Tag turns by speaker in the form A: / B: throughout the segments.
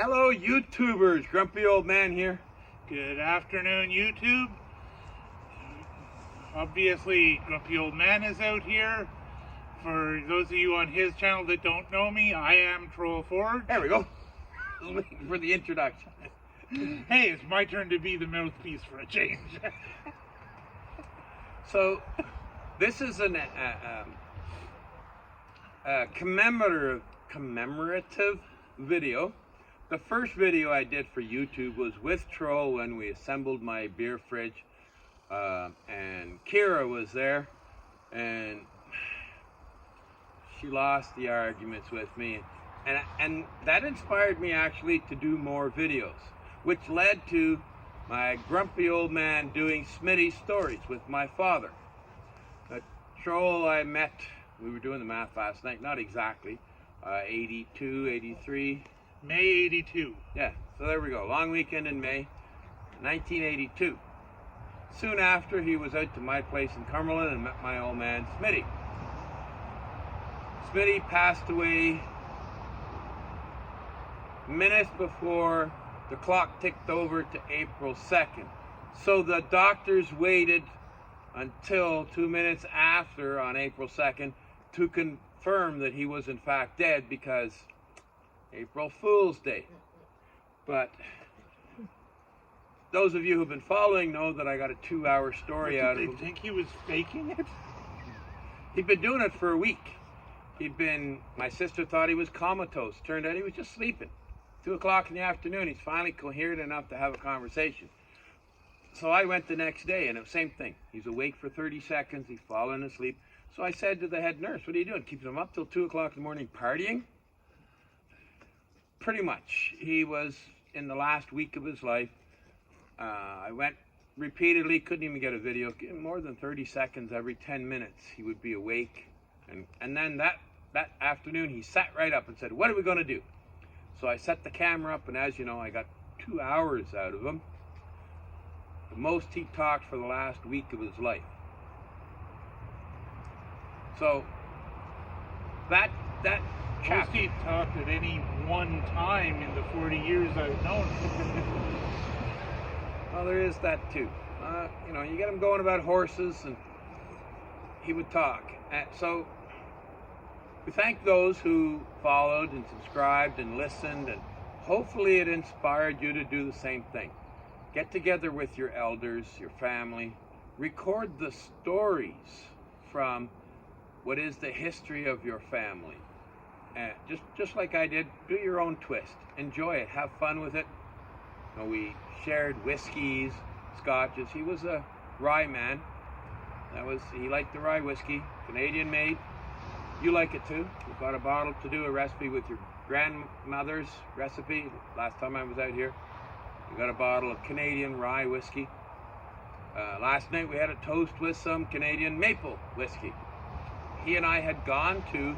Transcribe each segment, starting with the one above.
A: Hello, YouTubers. Grumpy Old Man here.
B: Good afternoon, YouTube. Obviously, Grumpy Old Man is out here. For those of you on his channel that don't know me, I am Troll Forge.
A: There we go. Waiting for the introduction.
B: Hey, it's my turn to be the mouthpiece for a change.
A: So, this is a commemorative video. The first video I did for YouTube was with Troll when we assembled my beer fridge, and Kira was there, and she lost the arguments with me, and that inspired me actually to do more videos, which led to my grumpy old man doing Smitty stories with my father. Troll I met, we were doing the math last night, not exactly, 82, 83.
B: May 82.
A: Yeah, so there we go. Long weekend in May, 1982. Soon after, he was out to my place in Cumberland and met my old man, Smitty. Smitty passed away minutes before the clock ticked over to April 2nd. So the doctors waited until 2 minutes after on April 2nd to confirm that he was in fact dead, because April Fool's Day. But those of you who've been following know that I got a 2-hour story out of him.
B: Did they think he was faking it?
A: He'd been doing it for a week. My sister thought he was comatose. Turned out he was just sleeping. 2 o'clock in the afternoon, he's finally coherent enough to have a conversation. So I went the next day, and it was the same thing. He's awake for 30 seconds, he's fallen asleep. So I said to the head nurse, "What are you doing? Keeping him up till 2 o'clock in the morning partying?" Pretty much. He was in the last week of his life. I went repeatedly, couldn't even get a video. More than 30 seconds every 10 minutes he would be awake. And then that afternoon he sat right up and said, "What are we going to do?" So I set the camera up, and as you know, I got 2 hours out of him. The most he talked for the last week of his life. So that
B: Most he talked at any one time in the 40 years I've known him.
A: Well, there is that too. You get him going about horses, and he would talk. So we thank those who followed and subscribed and listened, and hopefully it inspired you to do the same thing. Get together with your elders, your family, record the stories from what is the history of your family. Just like I did, do your own twist. Enjoy it. Have fun with it. We shared whiskeys, scotches. He was a rye man. He liked the rye whiskey, Canadian made. You like it too. We got a bottle to do a recipe with your grandmother's recipe. Last time I was out here, we got a bottle of Canadian rye whiskey. Last night we had a toast with some Canadian maple whiskey. He and I had gone to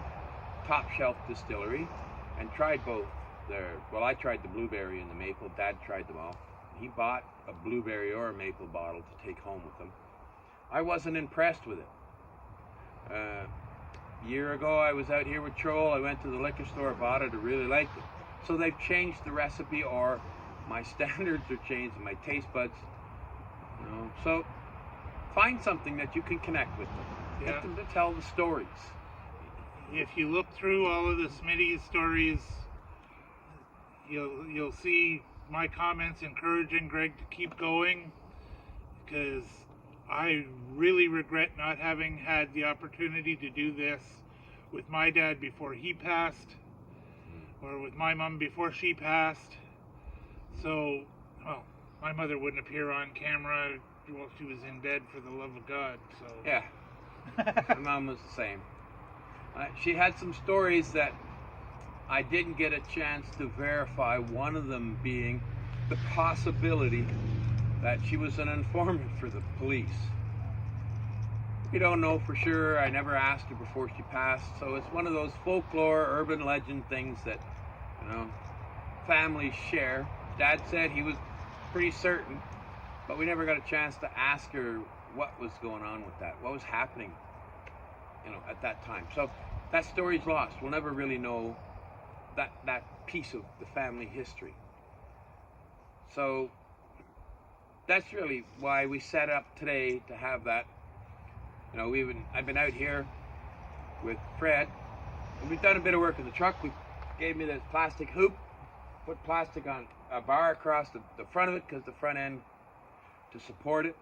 A: Top Shelf Distillery and tried both. I tried the blueberry and the maple. Dad tried them all. He bought a blueberry or a maple bottle to take home with him. I wasn't impressed with it. A year ago I was out here with Troll. I went to the liquor store, bought it, I really liked it. So they've changed the recipe, or my standards are changed, my taste buds. So find something that you can connect with them. Get them to tell the stories.
B: If you look through all of the Smitty stories, you'll see my comments encouraging Greg to keep going, because I really regret not having had the opportunity to do this with my dad before he passed, or with my mom before she passed. So, my mother wouldn't appear on camera while she was in bed, for the love of God. So
A: yeah, my mom was the same. She had some stories that I didn't get a chance to verify, one of them being the possibility that she was an informant for the police. We don't know for sure. I never asked her before she passed, so it's one of those folklore, urban legend things that, families share. Dad said he was pretty certain, but we never got a chance to ask her what was going on with that, what was happening, at that time. So that story's lost. We'll never really know that piece of the family history. So that's really why we set up today to have that. You know, I've been out here with Fred, and we've done a bit of work in the truck. We gave me this plastic hoop, put plastic on a bar across the front of it because the front end to support it.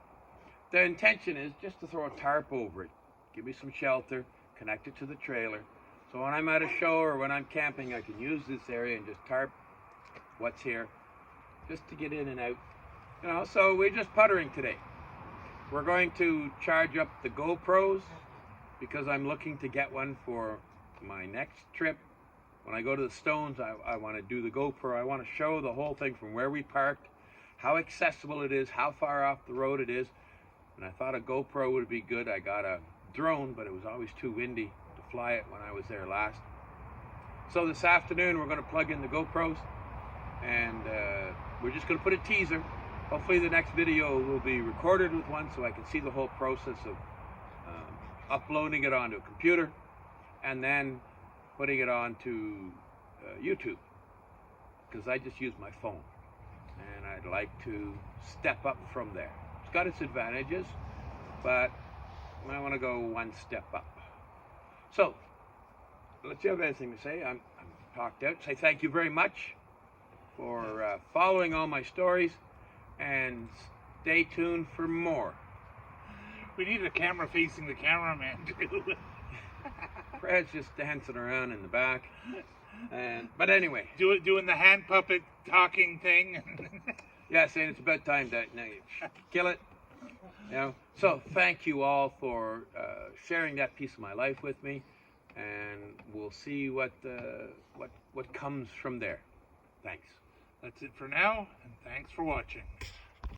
A: The intention is just to throw a tarp over it, give me some shelter, connect it to the trailer. So when I'm at a show or when I'm camping, I can use this area and just tarp what's here, just to get in and out. You know, so we're just puttering today. We're going to charge up the GoPros because I'm looking to get one for my next trip. When I go to the Stones, I want to do the GoPro. I want to show the whole thing from where we parked, how accessible it is, how far off the road it is. And I thought a GoPro would be good. I got a drone, but it was always too windy to fly it when I was there last. So this afternoon we're going to plug in the GoPros, and we're just going to put a teaser. Hopefully the next video will be recorded with one so I can see the whole process of uploading it onto a computer and then putting it onto YouTube, because I just use my phone and I'd like to step up from there. It's got its advantages, but I want to go one step up. So, unless you have anything to say, I'm talked out. Say thank you very much for following all my stories, and stay tuned for more.
B: We need a camera facing the cameraman too.
A: Fred's just dancing around in the back, but anyway,
B: doing the hand puppet talking thing.
A: Yeah, saying it's about time to now you kill it. You know. So thank you all for sharing that piece of my life with me, and we'll see what comes from there. Thanks.
B: That's it for now, and thanks for watching.